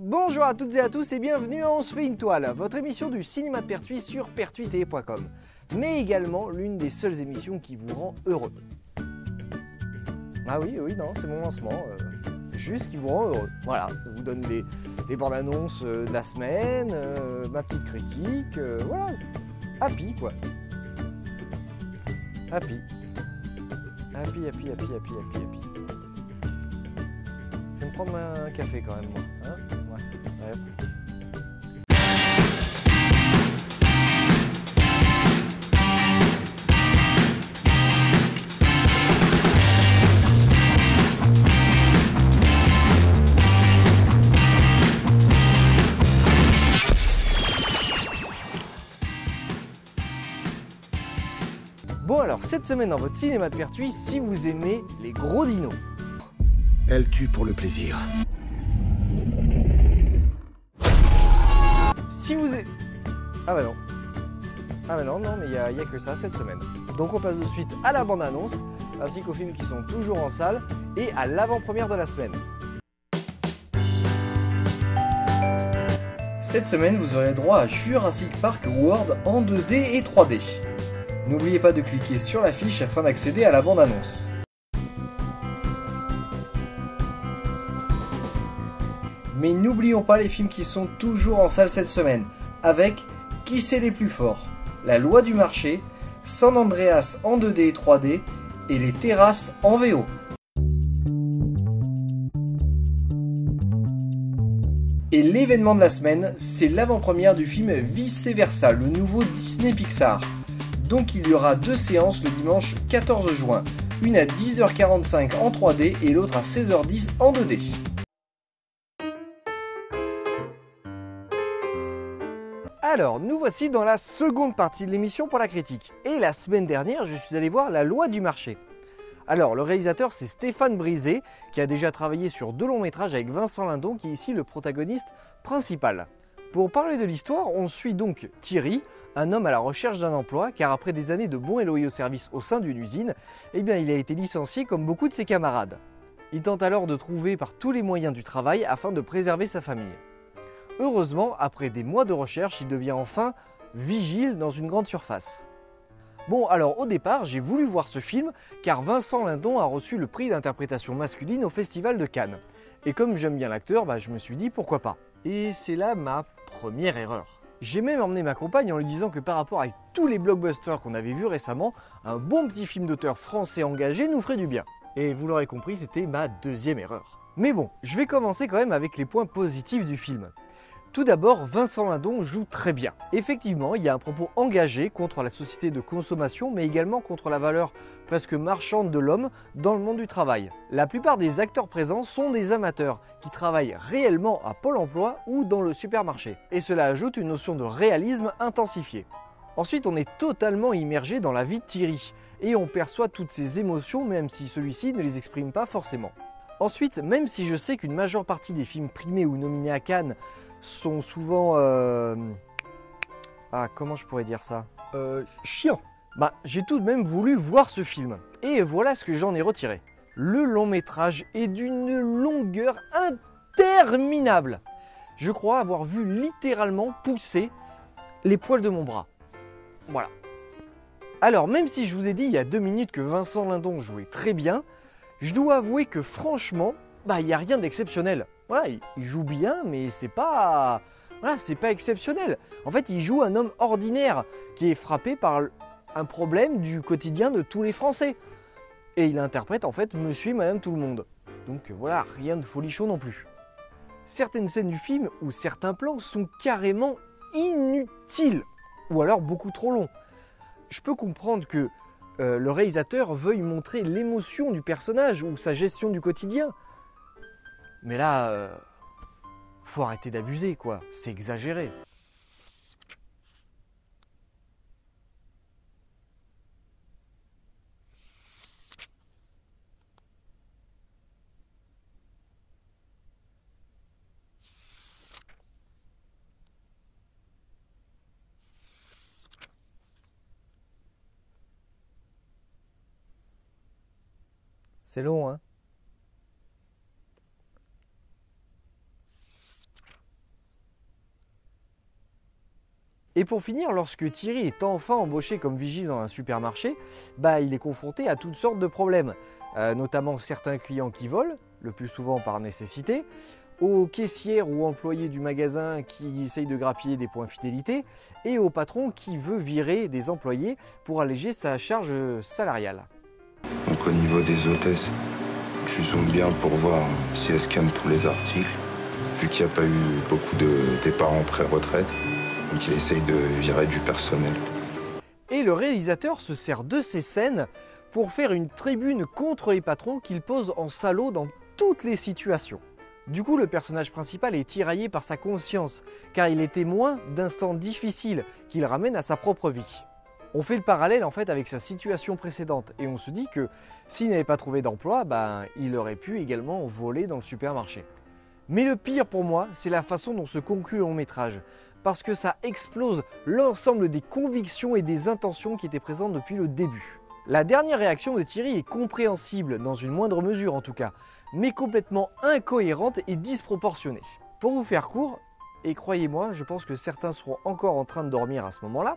Bonjour à toutes et à tous et bienvenue à On se fait une toile, votre émission du cinéma de Pertuis sur pertuis.com, mais également l'une des seules émissions qui vous rend heureux. Ah oui, non, c'est mon lancement, juste qui vous rend heureux. Voilà, je vous donne les bandes annonces de la semaine, ma petite critique, voilà, happy quoi. Happy. Je vais me prendre un café quand même moi, hein. Ouais. Bon alors, cette semaine dans votre cinéma de Pertuis, si vous aimez les gros dinos. Elle tue pour le plaisir. Si vous aimez... Ah bah non, mais il y a que ça cette semaine. Donc on passe de suite à la bande-annonce, ainsi qu'aux films qui sont toujours en salle, et à l'avant-première de la semaine. Cette semaine, vous aurez le droit à Jurassic Park World en 2D et 3D. N'oubliez pas de cliquer sur l'affiche afin d'accéder à la bande-annonce. Mais n'oublions pas les films qui sont toujours en salle cette semaine, avec Qui c'est les plus forts, La loi du marché, San Andreas en 2D et 3D, et Les terrasses en VO. Et l'événement de la semaine, c'est l'avant-première du film Vice Versa, le nouveau Disney Pixar. Donc il y aura deux séances le dimanche 14 juin, une à 10h45 en 3D et l'autre à 16h10 en 2D. Alors, nous voici dans la seconde partie de l'émission pour la critique. Et la semaine dernière, je suis allé voir La loi du marché. Alors, le réalisateur, c'est Stéphane Brisé, qui a déjà travaillé sur 2 longs métrages avec Vincent Lindon, qui est ici le protagoniste principal. Pour parler de l'histoire, on suit donc Thierry, un homme à la recherche d'un emploi, car après des années de bons et loyaux services au sein d'une usine, il a été licencié comme beaucoup de ses camarades. Il tente alors de trouver par tous les moyens du travail afin de préserver sa famille. Heureusement, après des mois de recherche, il devient enfin vigile dans une grande surface. Bon, alors au départ, j'ai voulu voir ce film car Vincent Lindon a reçu le prix d'interprétation masculine au Festival de Cannes. Et comme j'aime bien l'acteur, je me suis dit pourquoi pas. Et c'est là ma première erreur. J'ai même emmené ma compagne en lui disant que par rapport à tous les blockbusters qu'on avait vus récemment, un bon petit film d'auteur français engagé nous ferait du bien. Et vous l'aurez compris, c'était ma deuxième erreur. Mais bon, je vais commencer quand même avec les points positifs du film. Tout d'abord, Vincent Lindon joue très bien. Effectivement, il y a un propos engagé contre la société de consommation, mais également contre la valeur presque marchande de l'homme dans le monde du travail. La plupart des acteurs présents sont des amateurs qui travaillent réellement à Pôle emploi ou dans le supermarché. Et cela ajoute une notion de réalisme intensifiée. Ensuite, on est totalement immergé dans la vie de Thierry et on perçoit toutes ses émotions même si celui-ci ne les exprime pas forcément. Ensuite, même si je sais qu'une majeure partie des films primés ou nominés à Cannes sont souvent... comment je pourrais dire ça chiant. J'ai tout de même voulu voir ce film. Et voilà ce que j'en ai retiré. Le long métrage est d'une longueur interminable. Je crois avoir vu littéralement pousser les poils de mon bras. Voilà. Alors, même si je vous ai dit il y a 2 minutes que Vincent Lindon jouait très bien, je dois avouer que franchement, il n'y a rien d'exceptionnel. Voilà, il joue bien, mais c'est pas exceptionnel. En fait, il joue un homme ordinaire qui est frappé par un problème du quotidien de tous les Français. Et il interprète en fait monsieur et madame tout le monde. Donc voilà, rien de folichon non plus. Certaines scènes du film ou certains plans sont carrément inutiles, ou alors beaucoup trop longs. Je peux comprendre que le réalisateur veuille montrer l'émotion du personnage ou sa gestion du quotidien. Mais là, faut arrêter d'abuser quoi, c'est exagéré. C'est long, hein? Et pour finir, lorsque Thierry est enfin embauché comme vigile dans un supermarché, il est confronté à toutes sortes de problèmes, notamment certains clients qui volent, le plus souvent par nécessité, aux caissières ou employés du magasin qui essayent de grappiller des points fidélité, et au patron qui veut virer des employés pour alléger sa charge salariale. Donc au niveau des hôtesses, tu zoomes bien pour voir si elles scannent tous les articles, vu qu'il n'y a pas eu beaucoup de départs en pré-retraite, donc il essaye de virer du personnel. Et le réalisateur se sert de ces scènes pour faire une tribune contre les patrons qu'il pose en salaud dans toutes les situations. Du coup, le personnage principal est tiraillé par sa conscience, car il est témoin d'instants difficiles qu'il ramène à sa propre vie. On fait le parallèle en fait avec sa situation précédente et on se dit que s'il n'avait pas trouvé d'emploi, il aurait pu également voler dans le supermarché. Mais le pire pour moi, c'est la façon dont se conclut le long métrage, parce que ça explose l'ensemble des convictions et des intentions qui étaient présentes depuis le début. La dernière réaction de Thierry est compréhensible, dans une moindre mesure en tout cas, mais complètement incohérente et disproportionnée. Pour vous faire court, et croyez-moi, je pense que certains seront encore en train de dormir à ce moment-là,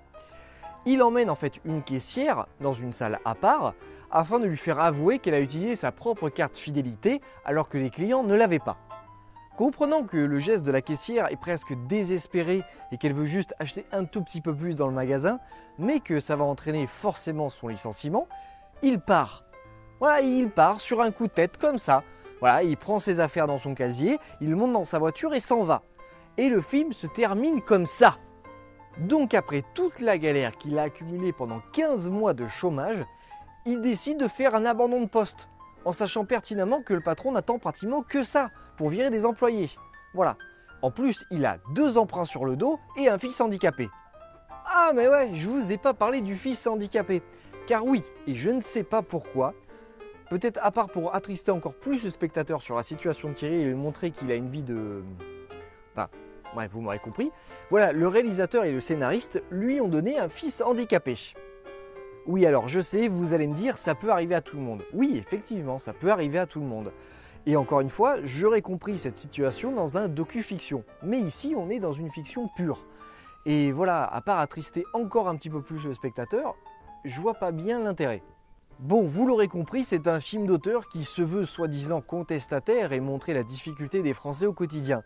il emmène en fait une caissière dans une salle à part afin de lui faire avouer qu'elle a utilisé sa propre carte fidélité alors que les clients ne l'avaient pas. Comprenant que le geste de la caissière est presque désespéré et qu'elle veut juste acheter un tout petit peu plus dans le magasin, mais que ça va entraîner forcément son licenciement, il part. Voilà, il part sur un coup de tête comme ça. Voilà, il prend ses affaires dans son casier, il monte dans sa voiture et s'en va. Et le film se termine comme ça. Donc après toute la galère qu'il a accumulée pendant 15 mois de chômage, il décide de faire un abandon de poste, en sachant pertinemment que le patron n'attend pratiquement que ça pour virer des employés. Voilà. En plus, il a 2 emprunts sur le dos et un fils handicapé. Ah mais ouais, je vous ai pas parlé du fils handicapé. Car oui, et je ne sais pas pourquoi, peut-être à part pour attrister encore plus le spectateur sur la situation de Thierry et lui montrer qu'il a une vie de... Bref, vous m'aurez compris. Voilà, le réalisateur et le scénariste lui ont donné un fils handicapé. Oui, alors je sais, vous allez me dire, ça peut arriver à tout le monde. Oui, effectivement, ça peut arriver à tout le monde. Et encore une fois, j'aurais compris cette situation dans un docu-fiction. Mais ici, on est dans une fiction pure. Et voilà, à part attrister encore un petit peu plus le spectateur, je vois pas bien l'intérêt. Bon, vous l'aurez compris, c'est un film d'auteur qui se veut soi-disant contestataire et montrer la difficulté des Français au quotidien.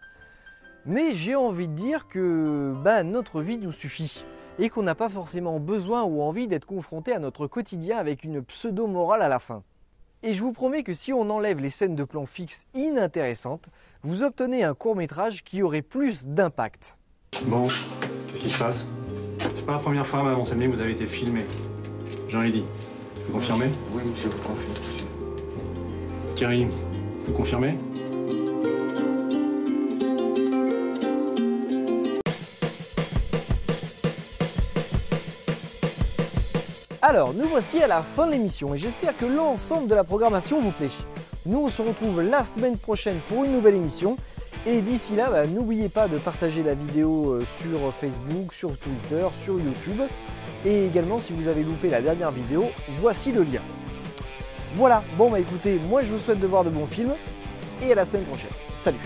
Mais j'ai envie de dire que notre vie nous suffit et qu'on n'a pas forcément besoin ou envie d'être confronté à notre quotidien avec une pseudo-morale à la fin. Et je vous promets que si on enlève les scènes de plan fixe inintéressantes, vous obtenez un court-métrage qui aurait plus d'impact. Bon, qu'est-ce qui se passe? C'est pas la première fois, Madame Anselmi, vous avez été filmé. J'en ai dit. Vous confirmez? Oui, monsieur, vous confirmez. Thierry, vous confirmez? Alors, nous voici à la fin de l'émission et j'espère que l'ensemble de la programmation vous plaît. Nous, on se retrouve la semaine prochaine pour une nouvelle émission. Et d'ici là, n'oubliez pas de partager la vidéo sur Facebook, sur Twitter, sur YouTube. Et également, si vous avez loupé la dernière vidéo, voici le lien. Voilà, bon écoutez, moi je vous souhaite de voir de bons films. Et à la semaine prochaine. Salut!